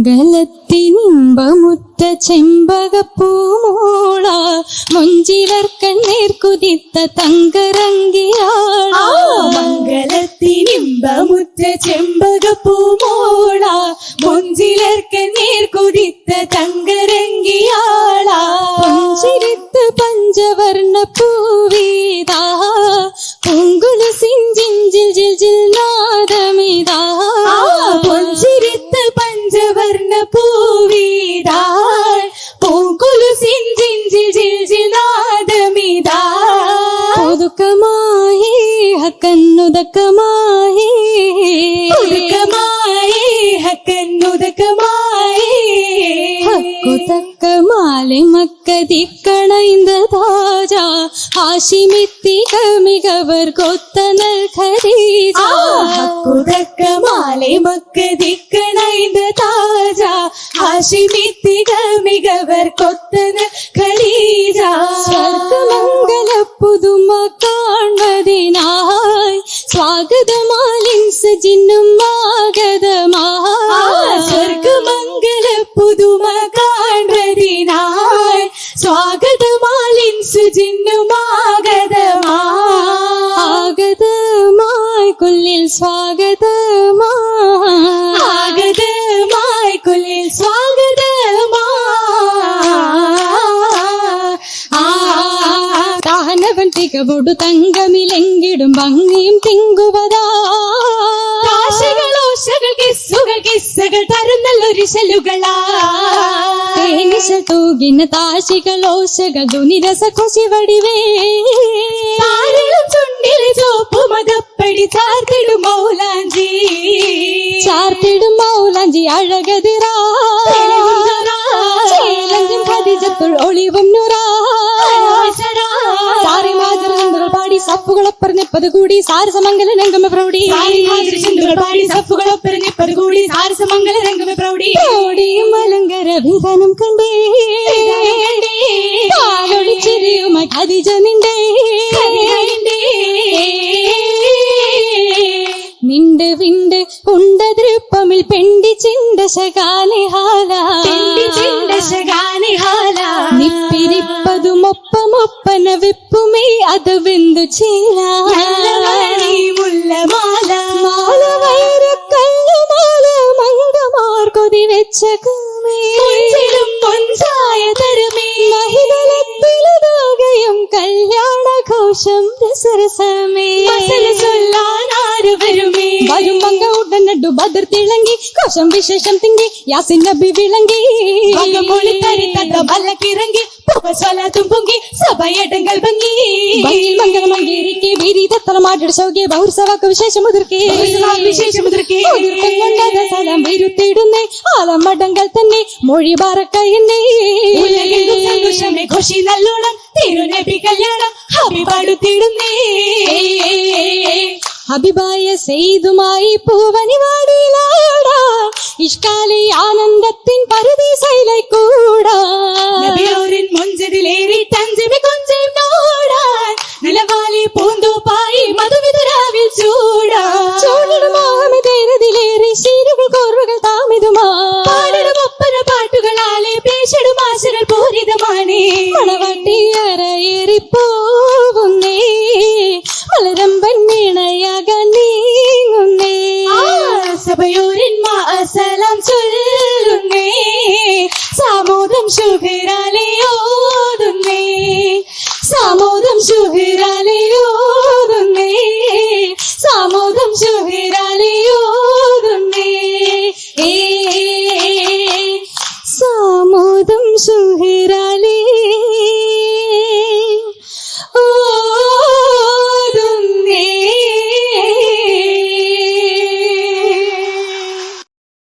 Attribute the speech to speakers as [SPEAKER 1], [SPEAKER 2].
[SPEAKER 1] മംഗലത്തിനിമ്പമുറ്റ ചെമ്പകപ്പൂമോള മൊഞ്ചിലർ കണ്ണീർ കുതിത്ത തങ്കരങ്കിയാള.
[SPEAKER 2] മംഗലത്തിനിമ്പമുറ്റ ചെമ്പകപ്പൂമോള മൊഞ്ചിലർ കണ്ണീർ കുതിത്ത തങ്കരങ്കിയാള.
[SPEAKER 1] പുഞ്ചിരിത്ത് പഞ്ചവർണ്ണ പൂവീതാ പൂങ്കുല സിഞ്ചിഞ്ചിൽ ജിൽ ജിൽ നാദമിതാ.
[SPEAKER 2] പുഞ്ചിരിത്ത് പഞ്ചവർണ്ണ പൂവീതാ പൂങ്കുല സിഞ്ചിഞ്ചിൽ ജിൽ ജിൽ നാദമിതാ.
[SPEAKER 1] ഒതുക്കമായി ഹക്കന്നുദക്കമായി
[SPEAKER 2] ഉദക്കമായി ഹക്കന്നുദക്കമായി
[SPEAKER 1] ഹക്കുതക്കമാലെ മക്കതിക്കണൈന്ത താജ ഹാഷിമിത്തിക മികവർ കൊത്തനൽ ഖദീജ.
[SPEAKER 2] ഹക്കുതക്കമാലെ മക്കതിക്കണൈന്ത താജ ഹാഷിമിത്തിക മികവർ കൊത്തനൽ ഖദീജ.
[SPEAKER 1] സ്വർഗമംഗല പുതുമ കാൺവതിനായി സ്വാഗതമാലിൻസ് ജിന്നും ആഗതമായി.
[SPEAKER 2] സ്വർഗമംഗല പുതുമ കാൺവതിനായി സ്വാഗതമാലിൻസ് ജിന്നും
[SPEAKER 1] ആഗതമായി കൊല്ലിൽ സ്വാഗതമായി
[SPEAKER 2] ആഗതമായി കൊല്ലിൽ
[SPEAKER 1] താനവൻ തികവൊടു തങ്കമിലെങ്കിടും ഭംഗിയും തിങ്കുവതാ.
[SPEAKER 2] കിസ്സുകൾ തരുന്നല്ലൊരു ശലുകളാ.
[SPEAKER 1] തൂകിന താശികളോശകൾ ദുനിരസ കൊശി വടിവേ.
[SPEAKER 2] ചുണ്ടിൽ ചോപ്പു മതപ്പടി ചാർത്തിടും മൗലാഞ്ചി
[SPEAKER 1] അഴകതിരാ ഖദീജത്തുൽ ഒളിവും നുറാ. പാടി സപ്പുകളൊപ്പറഞ്ഞപ്പത് കൂടി സാരസമംഗല രംഗമ പ്രൗഢി
[SPEAKER 2] പാടി സപ്പുകളൊപ്പറഞ്ഞപ്പത് കൂടി സാരസമംഗല രംഗമ പ്രൗഢി.
[SPEAKER 1] പ്രൗഢിയും അലങ്കര വിധാനം കണ്ടേ ചിരിയുമായി ഖദീജ നിന്റെ നിന്റെ വിണ്ട് ഉണ്ടതൃപ്പമിൽ പെണ്ടി ചിണ്ടശകാനിഹാല നിപ്പിരിപ്പതുമൊപ്പമൊപ്പന വിപ്പുമേ അത് ബിന്ദു ചീല
[SPEAKER 2] മുല്ലമാല
[SPEAKER 1] മാല വൈരക്കല്ലുമാല മംഗമാർ കൊതി വെച്ച
[SPEAKER 2] പൊഞ്ചായ തരമേ
[SPEAKER 1] മഹിതലപ്പിലതാകയും കല്യാണഘോഷം രസരസമേ
[SPEAKER 2] ചൊല്ലാനാരുവരുമേ
[SPEAKER 1] വരും മംഗ ഉടനടു ബദർ തിളങ്ങി കോശം വിശേഷം തിങ്ങി യാസിൻ നബി വിളങ്ങി
[SPEAKER 2] മലക്കിറങ്ങി സ്വലാത്തും പൊങ്ങി സഭയടങ്ങൾ ഭംഗി
[SPEAKER 1] മംഗളമംഗീരിക്ക് വീരീതത്തലമാട്ടിയുടെ സൗകര്യ ബഹുർസവാക്ക് വിശേഷം സ്ഥലം വരുത്തിടുന്നേ ആലമടങ്ങൾ തന്നെ മൊഴി പറക്കയെന്നേ
[SPEAKER 2] ഘോഷി നല്ലോണം തിരുനബി കല്യാണം ഹബിപാടുത്തിടുന്നേ.
[SPEAKER 1] ഹബിബായ സെയ്തുമായി പൂവനി വാടിയിലാടാ ഇഷ്കാലി ആനന്ദത്തിൻ പരദീസയിലെ കൂടാ.
[SPEAKER 2] നബിയോരിൻ മുഞ്ചതിലേറി തഞ്ചമി കൊഞ്ചം നോടാൻ നിലവാലി പൂന്തൂപ്പായി മധുവിധരാവിൽ
[SPEAKER 1] ചൂടാമിതേരതിലേറി ശീരുകൾ കോറുകൾ താമിതുമാ
[SPEAKER 2] പാടടുമൊപ്പന പാട്ടുകളാലെ പേശടും ആശകൾ പൂരിതമാണ്.
[SPEAKER 1] മണവാട്ടിയറയേറിപ്പോവുന്നേ മലരമ്പൻ വീണയാകാൻ നീങ്ങുന്നേ.
[SPEAKER 2] സഭയോരിൻ സലാം ചൊല്ലുന്നേ സാമോദം ശുഹരാലെ ഓതുന്നേ സാമോദം ശുഹരാലെ